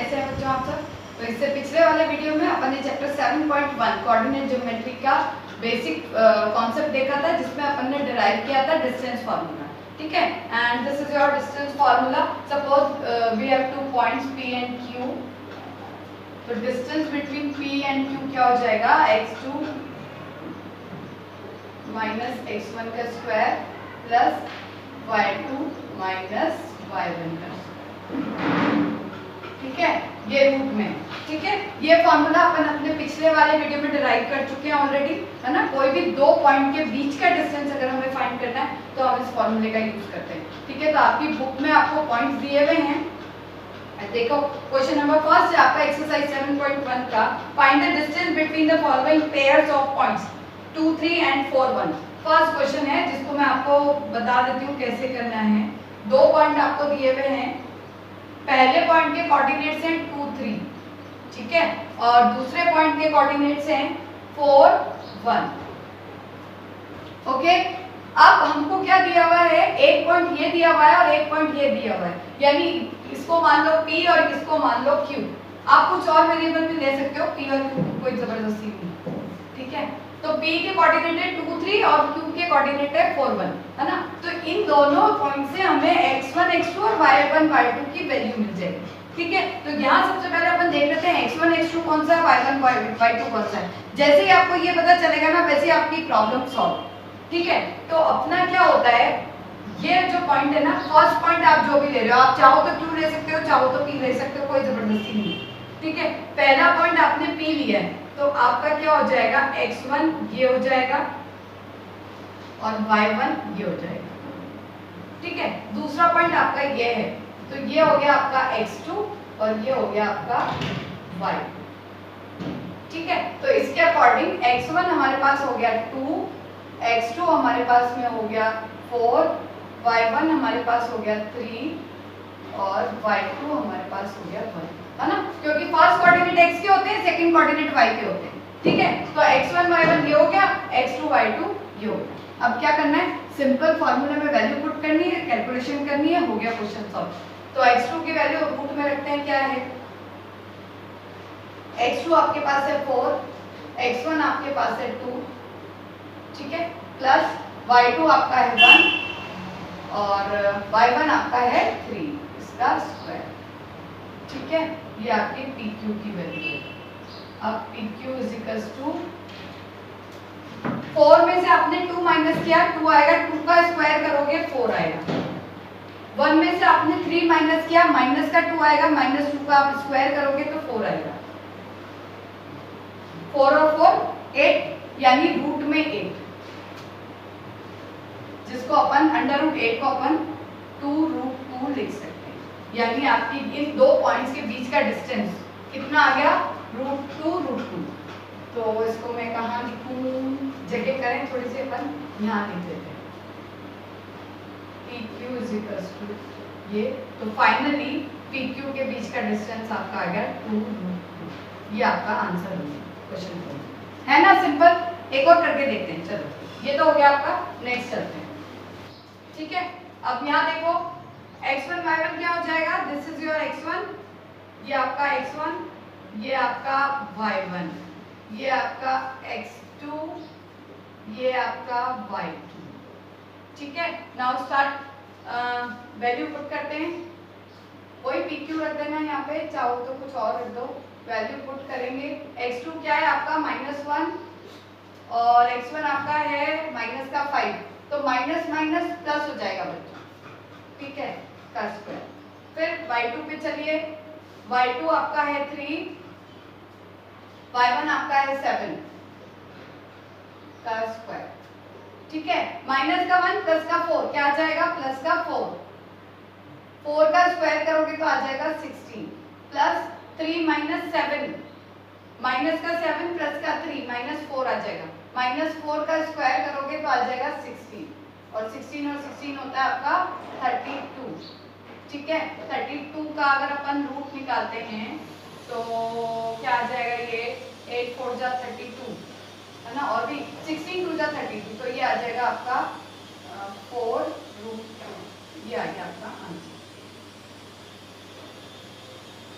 कैसे हैं बच्चों आप सब। तो इससे पिछले वाले वीडियो में अपन ने चैप्टर 7.1 कोऑर्डिनेट ज्योमेट्री का बेसिक कॉन्सेप्ट देखा था, जिसमें अपन ने डिराइव किया था डिस्टेंस फार्मूला। ठीक है, and this is your distance formula. Suppose we have 2 points P and Q। तो distance between P and Q क्या हो जाएगा, x2 माइनस x1 का square plus y2 minus y1 का। ठीक है, ये रूट में। ठीक है, ये फॉर्मूला अपन अपने पिछले वाले वीडियो में डिराइव कर चुके हैं ऑलरेडी, है ना। कोई भी दो पॉइंट के बीच का डिस्टेंस अगर हमें फाइंड करना है तो हम इस फॉर्मूले का यूज करते हैं। ठीक है, तो आपकी बुक में आपको पॉइंट्स दिए हुए हैं। देखो क्वेश्चन नंबर फर्स्ट है आपका एक्सरसाइज 7.1 का, find the distance between the following pairs of points 2, 3 and 4, 1। First question है जिसको मैं आपको बता देती हूँ कैसे करना है। दो पॉइंट आपको दिए हुए हैं, पहले पॉइंट के कोऑर्डिनेट्स हैं 2, 3। ठीक है, और दूसरे पॉइंट के कोऑर्डिनेट्स हैं 4, 1। ओके, अब हमको क्या दिया हुआ है, एक पॉइंट ये दिया हुआ है और एक पॉइंट ये दिया हुआ है, यानी इसको मान लो P और इसको मान लो Q। आप कुछ और वेरिएबल भी ले सकते हो, P और Q को कोई जबरदस्ती नहीं। ठीक है, तो P के कोऑर्डिनेट है 2, 3 और Q के कोऑर्डिनेट है 4, 1, है ना। तो इन दोनों पॉइंट से हमें x1, x2 और y1, y2 की वैल्यू मिल जाएगी। ठीक है, तो यहाँ सबसे पहले अपन देख लेते हैं x1, x2 कौन सा है, y1, y2 कौन सा है। जैसे ही आपको ये पता चलेगा ना, वैसे ही आपकी प्रॉब्लम सॉल्व। ठीक है, तो अपना क्या होता है, ये जो पॉइंट है ना, फर्स्ट पॉइंट आप जो भी ले रहे हो, आप चाहो तो Q ले सकते हो, चाहो तो P ले सकते हो, कोई जबरदस्ती नहीं। ठीक है, पहला पॉइंट आपने P लिया है तो आपका क्या हो जाएगा, x1 ये हो जाएगा और y1 ये हो जाएगा। ठीक है, दूसरा पॉइंट आपका ये है, तो ये हो गया आपका x2 और ये हो गया आपका y2। ठीक है, तो इसके अकॉर्डिंग x1 हमारे पास हो गया 2, x2 हमारे पास में हो गया 4, y1 हमारे पास हो गया 3 और y2 हमारे पास हो गया 1, है ना। क्योंकि फर्स्ट कोऑर्डिनेट x के होते हैं, सेकंड कोऑर्डिनेट y के होते हैं। ठीक है, तो x1 y1 ये हो गया, x2 y2 ये हो गया। अब क्या करना है, सिंपल फार्मूला में वैल्यू पुट करनी है, कैलकुलेशन करनी है, हो गया क्वेश्चन सॉल्व। तो x2 की वैल्यू रूट में रखते हैं, क्या है, x2 आपके पास है 4, x1 आपके पास है 2। ठीक है, प्लस y2 आपका है 1 और y1 आपका है 3, इसका स्क्वायर। ठीक है, ये आपकी PQ की वैल्यू है। अब PQ इज इक्वल्स टू 4 में से आपने 2 माइनस किया, 2 आएगा, 2 का स्क्वायर करोगे 4 आएगा। 1 में से आपने 3 माइनस किया, माइनस का 2 आएगा, माइनस 2 का आप स्क्वायर करोगे तो 4 आएगा। 4 और 4 8, यानी रूट में 8, जिसको अपन √8 को अपन 2√2 लिख सकते हैं। यानी आपकी इन दो पॉइंट्स के बीच का डिस्टेंस कितना आ गया, √2√2। तो इसको मैं कहाँ लिखूं, जगह करें थोड़ी सी, अपन यहाँ लिख देते हैं PQ इज इक्वल्स टू ये। तो फाइनली PQ के बीच का डिस्टेंस आपका आ गया 2√2। ये आपका आंसर होगा क्वेश्चन को, है ना, सिंपल। एक और करके देखते हैं, चलो ये तो हो गया आपका, नेक्स्ट चलते हैं। ठीक है, अब यहाँ देखो x1 y1 क्या हो जाएगा, दिस इज योर x1, ये आपका x1, ये आपका y1, ये आपका x2, ये आपका y2। ठीक है, नाउ स्टार्ट वैल्यू पुट करते हैं। कोई PQ रख देना यहाँ पे, चाहो तो कुछ और रख दो। वैल्यू पुट करेंगे, x2 क्या है आपका -1 और x1 आपका है माइनस का 5, तो माइनस माइनस प्लस हो जाएगा बच्चों। ठीक है, का स्क्वायर। फिर y2 पे चलिए, y2 आपका है 3, y1 आपका है 7 का स्क्वायर। ठीक है, माइनस का 1 प्लस का 4 क्या आ जाएगा, प्लस का 4। 4 का स्क्वायर करोगे तो आ जाएगा 16 प्लस 3 माइनस 7, माइनस का 7 प्लस का 3 -4 आ जाएगा। -4 का स्क्वायर करोगे तो आ जाएगा 16 और 16 और 16 होता है आपका 32। ठीक है, 32 का अगर अपन रूट निकालते हैं तो क्या आ जाएगा, ये 8 4 जा 32, है ना, और भी 16 2 जा 32, तो ये आ जाएगा आपका 4√2। ये आ गया आपका आंसर।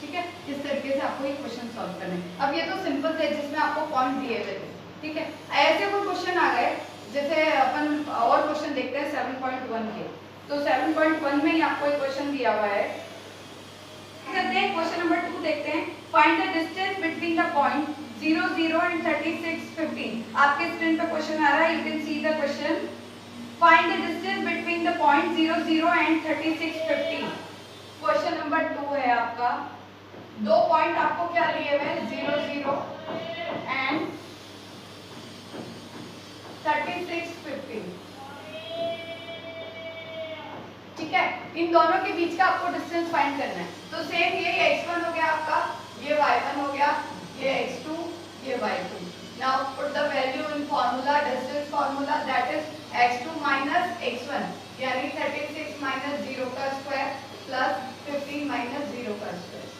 ठीक ठीक है, इस तरीके से आपको ये क्वेश्चन सॉल्व करने हैं। अब ये तो सिंपल थे जिसमें आपको पॉइंट दिए हुए थे, ठीक है। ऐसे कोई क्वेश्चन आ गए जैसे अपन और क्वेश्चन देखते हैं 7.1 के, तो 7.1 में ही आपको एक क्वेश्चन दिया हुआ है। करते हैं क्वेश्चन नंबर 2 देखते हैं। Find the distance between the point 0 0 and 36 15। आपके स्क्रीन पे क्वेश्चन आ रहा है, you can see the question. Find the distance between the point 0 0 and 36 15। Question number 2 है आपका। दो पॉइंट आपको क्या लिए हुए हैं, 0 0 एंड 36 15, ठीक है। इन दोनों के बीच का आपको डिस्टेंस फाइंड करना है। तो सेम ये x1 हो गया आपका, ये y1 हो गया, ये x2, ये y2। Now put the value in formula, distance formula, that is x2 minus x1, यानी 36 माइनस 0 का स्क्वायर प्लस 15 माइनस 0 का स्क्वायर।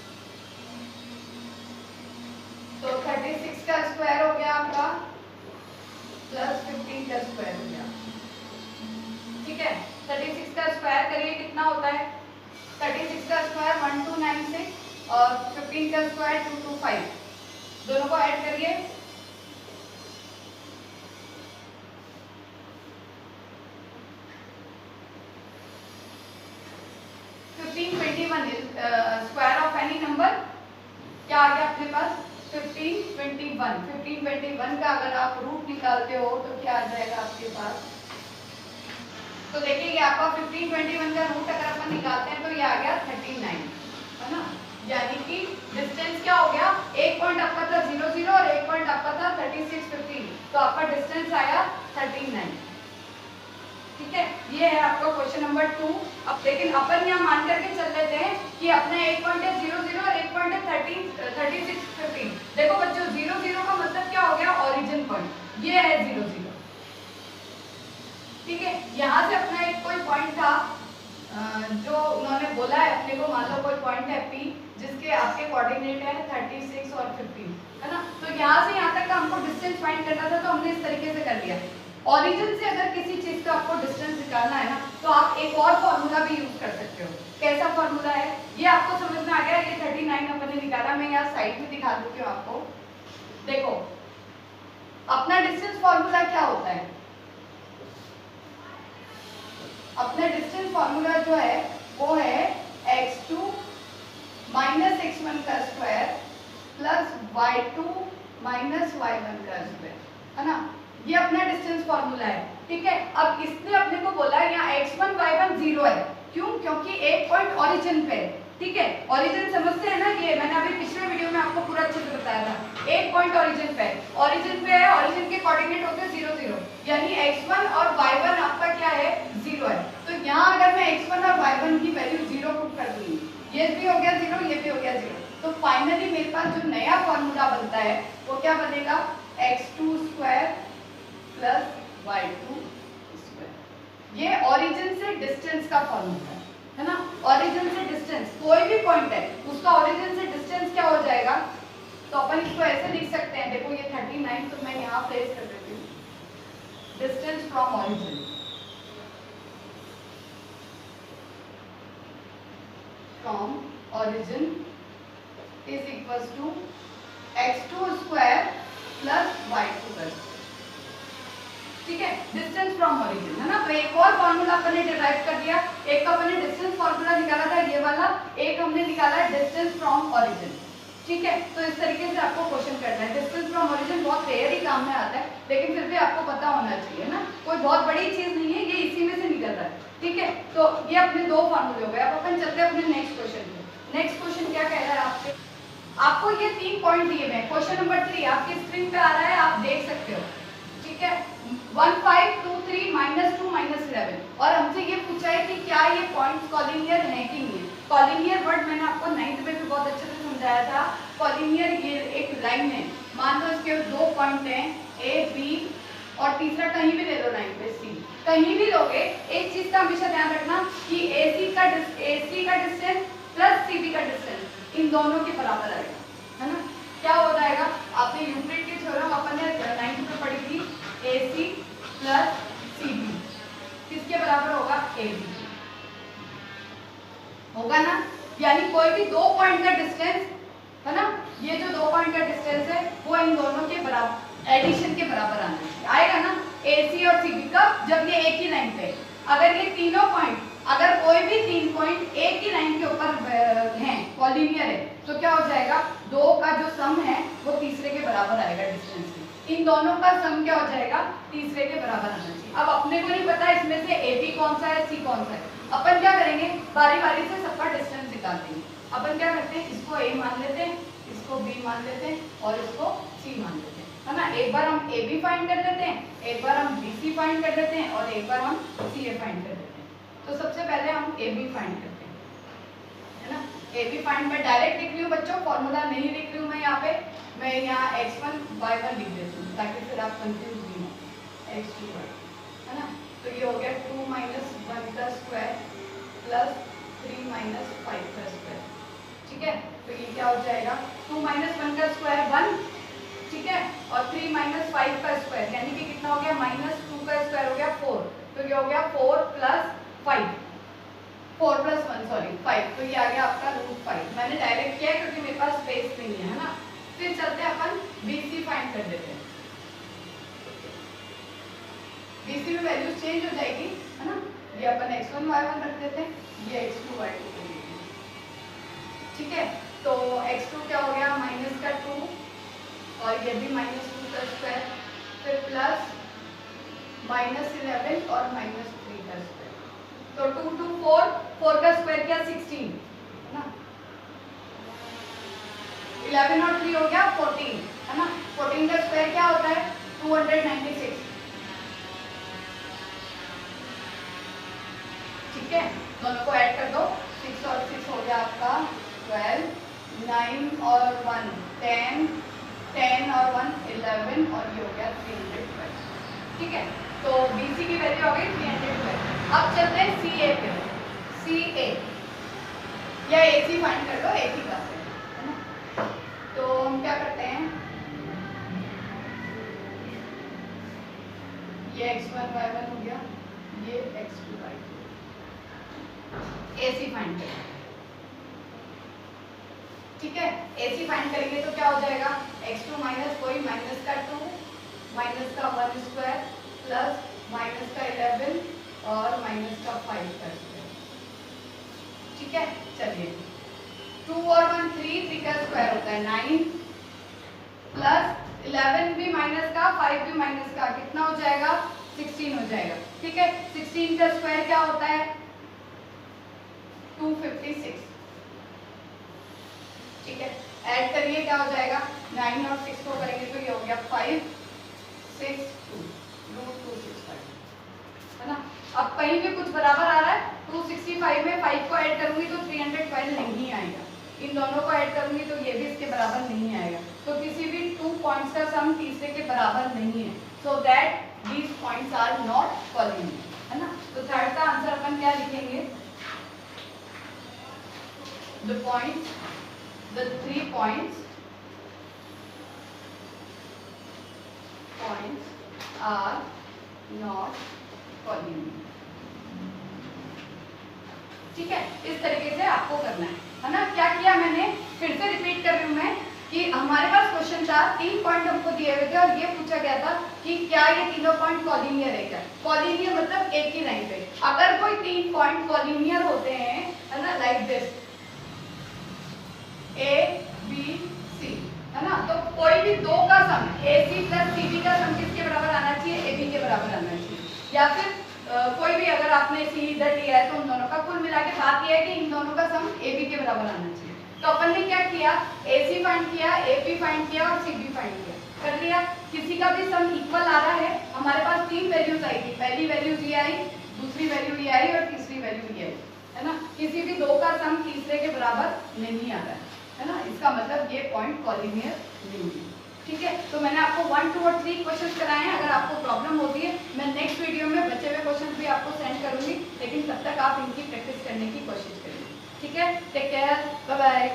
तो 36 का स्क्वायर हो गया आपका प्लस 15 का स्क्वायर हो गया, ठीक है। 36 का स्क्वायर करिए कितना होता है, 36 का स्क्वायर 1296 और 15 का स्क्वायर 225, दोनों को ऐड करिए। स्क्वायर ऑफ एनी नंबर क्या आ गया अपने पास, 1521। 1521 का अगर आप रूट निकालते हो तो क्या आ जाएगा आपके पास, तो देखिए आपका 1521 का रूट अगर अपन निकालते हैं तो ये आ गया 39, है ना। यानी कि डिस्टेंस क्या हो गया, एक पॉइंट आपका था 0 0 और एक पॉइंट आपका था 36 15, तो आपका डिस्टेंस आया 39, ठीक है। ये है आपका क्वेश्चन नंबर 2। अब लेकिन अपन यहाँ मान करके चल लेते हैं कि अपना एक पॉइंट है 0 0 और एक पॉइंट है 36 15। देखो बच्चों 0 0 का मतलब क्या हो गया, ओरिजिन पॉइंट, ये है 0 0, ठीक है। यहाँ से अपना एक कोई पॉइंट था जो उन्होंने बोला है अपने को, मान लो कोई पॉइंट है P जिसके आपके कोऑर्डिनेट है 36 और 15, है ना। तो यहाँ से यहाँ तक का हमको डिस्टेंस फाइंड करना था, तो हमने इस तरीके से कर लिया। ओरिजिन से अगर किसी चीज का आपको डिस्टेंस निकालना है ना, तो आप एक और फॉर्मूला भी यूज कर सकते हो। कैसा फॉर्मूला है ये आपको समझ में आ गया। ये 39 अपन ने निकाला, मैं यहाँ साइड में दिखा देती हूँ आपको। देखो अपना डिस्टेंस फॉर्मूला क्या होता है, अपना डिस्टेंस फॉर्मूला जो है वो है x2 माइनस x1 का square plus y2 minus y1 का स्क्वायर, है ना। ये अपना डिस्टेंस फॉर्मूला है, ठीक है। अब इसने अपने को बोला है यहाँ x1 y1 0 है, क्यों, क्योंकि एक पॉइंट ओरिजिन पे है, ठीक है। ओरिजिन समझते हैं ना, ये मैंने अभी पिछले वीडियो में आपको पूरा अच्छे से बताया था। एक पॉइंट ओरिजिन पे है, ओरिजिन पे है, ओरिजिन के कोऑर्डिनेट होते हैं 0 0, यानी x1 और y1 आपका क्या है, 0 है। तो यहाँ अगर मैं x1 और y1 की वैल्यू 0 पुट कर दूंगी, ये भी हो गया 0, ये भी हो गया 0, तो फाइनली मेरे पास जो नया फॉर्मूला बनता है वो क्या बनेगा, x2 square plus y2 square. ये ओरिजिन से डिस्टेंस का फॉर्मूला है ना। ओरिजिन से डिस्टेंस, कोई भी पॉइंट है उसका ओरिजिन से डिस्टेंस क्या हो जाएगा, तो अपन इसको ऐसे लिख सकते हैं। देखो ये 39, तो मैं यहाँ प्लेस कर देती हूँ, distance from origin, from origin is equal to x2 square plus y2 plus, ठीक है, डिस्टेंस फ्रॉम ओरिजिन, है ना। तो एक और फॉर्मूला अपन ने डिराइव कर दिया, एक अपन ने डिस्टेंस फॉर्मूला निकाला था ये वाला, एक हमने निकाला है डिस्टेंस फ्रॉम ओरिजिन, ठीक है। तो इस तरीके से आपको क्वेश्चन करना है। डिस्टेंस फ्रॉम ओरिजिन बहुत रेयर ही काम में आता है, लेकिन फिर भी आपको पता होना चाहिए ना, कोई बहुत बड़ी चीज नहीं है, ये इसी में से निकल रहा है, ठीक है। तो ये अपने दो फॉर्मूले हो गए। अब अपन चलते हैं अपने नेक्स्ट क्वेश्चन पे। नेक्स्ट क्वेश्चन क्या कह रहा है आपको ये 3 पॉइंट दिए हुए हैं। क्वेश्चन नंबर 3 आपकी स्क्रीन पे आ रहा है, आप देख सकते हो, ठीक है। 1 5 2 3 -2 -11, और हमसे ये पूछा है कि क्या ये पॉइंट्स कॉलिनियर है कि नहीं है। कॉलिनियर वर्ड मैंने आपको 9th में भी बहुत अच्छे से समझाया था। कॉलिनियर ये एक लाइन है, मान लो इसके 2 पॉइंट हैं A B और तीसरा कहीं भी ले लो लाइन पे C, कहीं भी लोगे, एक चीज का हमेशा ध्यान रखना कि AC का डिस्टेंस प्लस CB का डिस्टेंस इन दोनों के बराबर आएगा, है ना। क्या हो जाएगा, आपने यूक्लिड की थ्योरम अपन ने 9th में पढ़ी थी, AC प्लस CB किसके बराबर होगा, AB होगा ना। यानी कोई भी 2 पॉइंट का डिस्टेंस है ना, ये जो 2 पॉइंट का डिस्टेंस है वो इन दोनों के बराबर एडिशन के बराबर आना चाहिए। आएगा ना AC और CB का, जब ये एक ही लाइन पे, अगर ये तीनों पॉइंट, अगर कोई भी 3 पॉइंट एक ही लाइन के ऊपर हैं, कॉलिनियर है, तो क्या हो जाएगा, 2 का जो सम है वो तीसरे के बराबर आएगा डिस्टेंस के। इन दोनों का सम क्या हो जाएगा, तीसरे के बराबर आना चाहिए। अब अपने को नहीं पता इसमें से AB कौन सा है, C कौन सा है, अपन क्या करेंगे, बारी बारी से सबका डिस्टेंस निकाल देंगे। अपन क्या करते हैं, इसको A मान लेते हैं, इसको B मान लेते हैं और इसको C मान लेते हैं, है ना। एक बार हम AB फाइंड कर लेते हैं, एक बार हम BC फाइंड कर लेते हैं और एक बार हम CA फाइंड कर लेते हैं। तो सबसे पहले हम AB फाइंड करते हैं, है ना। AB फाइंड मैं डायरेक्ट लिख रही हूँ बच्चों, फॉर्मूला नहीं लिख रही हूँ मैं यहाँ पे, मैं यहाँ x1 y1 लिख देती हूँ ताकि फिर आप कंफ्यूज नहीं हो, x2 y, है ना। तो ये हो गया 2 - 1 का स्क्वायर प्लस 3 - 5 का स्क्वायर, ठीक है। तो ये क्या हो जाएगा, 2 - 1 का स्क्वायर 1, ठीक है, और 3 - 5 का स्क्वायर यानी कि कितना हो गया, -2 का स्क्वायर हो गया 4, तो ये हो गया 4 + 5, 4 + 1 सॉरी 5, तो ये आ गया आपका √5। मैंने डायरेक्ट किया क्योंकि मेरे पास स्पेस नहीं है ना। फिर चलते हैं अपन BC फाइंड कर देते हैं। BC में वैल्यू चेंज हो जाएगी, है ना। ये अपन x1 y1 रख देते हैं, ये x2 y2 कर देते हैं, ठीक है। तो x2 क्या हो गया, -2 और ये भी -2 का स्क्वायर, फिर प्लस -11 और -3 का स्क्वायर, तो 2 2 4, 4 का स्क्वायर क्या 16, है ना। 11 और 3 हो गया 14, है ना। 14 का स्क्वायर क्या होता है, 296, ठीक है। दोनों को ऐड कर दो, 6 और 6 हो गया आपका 12, 9 और 1 10, 10 और 1 11 और ये हो गया 312, ठीक है। तो BC की वैल्यू हो गई 312। अब चलते हैं CA पे, CA या AC फाइंड कर लो, एक ही बात है ना। तो हम क्या करते हैं, ये x1 y1 हो गया, ये x2 y2, AC फाइंड करें, ठीक है। AC फाइंड करेंगे तो क्या हो जाएगा, x2 माइनस कोई माइनस का 2 माइनस का 1 स्क्वायर प्लस माइनस का 11 और माइनस का 5 का स्क्वायर, ठीक है। चलिए 2 और 1 3, 3 का स्क्वायर होता है 9 प्लस 11 भी माइनस का 5 भी माइनस का, कितना हो जाएगा 16 हो जाएगा, ठीक है। 16 का स्क्वायर क्या होता है 256, ठीक है। ऐड करिए क्या हो जाएगा, 9 और 6 को करेंगे तो ये हो गया 5 6 2 √265, है ना। अब कहीं भी कुछ बराबर आ रहा है, 265 में 5 को ऐड करूंगी तो 312 नहीं आएगा, इन दोनों को ऐड करूंगी तो ये भी इसके बराबर नहीं आएगा, तो किसी भी 2 पॉइंट्स का सम तीसरे के बराबर नहीं है, so that these points are not collinear, है ना। तो थर्ड का आंसर अपन क्या लिखेंगे, the points, the 3 points are not collinear, ठीक है। इस तरीके से आपको करना है ना। क्या किया मैंने, फिर से रिपीट कर रही हूँ मैं कि हमारे पास क्वेश्चन था, 3 पॉइंट हमको दिए हुए थे और ये पूछा गया था कि क्या ये तीनों पॉइंट कॉलिनियर है क्या। कॉलिनियर मतलब एक ही लाइन पे, अगर कोई 3 पॉइंट कॉलिनियर होते हैं, है ना, like this A B C, है ना, तो कोई भी 2 का सम AC प्लस CB का सम किसके बराबर आना चाहिए, AB के बराबर आना चाहिए, या फिर कोई भी अगर आपने C इधर लिया है तो उन दोनों का कुल मिला के बात यह है कि इन दोनों का सम AB के बराबर आना चाहिए। तो अपन ने क्या किया, AC फाइंड किया, AP फाइंड किया और CB फाइंड किया, कर लिया। किसी का भी सम इक्वल आ रहा है, हमारे पास 3 वैल्यूज आई थी, पहली वैल्यू ये आई, दूसरी वैल्यू ये आई और तीसरी वैल्यू ये आई, है ना। किसी भी 2 का सम तीसरे के बराबर नहीं आ रहा है ना, इसका मतलब ये पॉइंट कॉलिनियर नहीं है, ठीक है। तो मैंने आपको 1 2 और 3 क्वेश्चन कराए हैं। अगर आपको प्रॉब्लम होती है मैं नेक्स्ट वीडियो में बचे हुए क्वेश्चन भी आपको सेंड करूंगी, लेकिन तब तक आप इनकी प्रैक्टिस करने की कोशिश करेंगे, ठीक है। Take care, bye bye.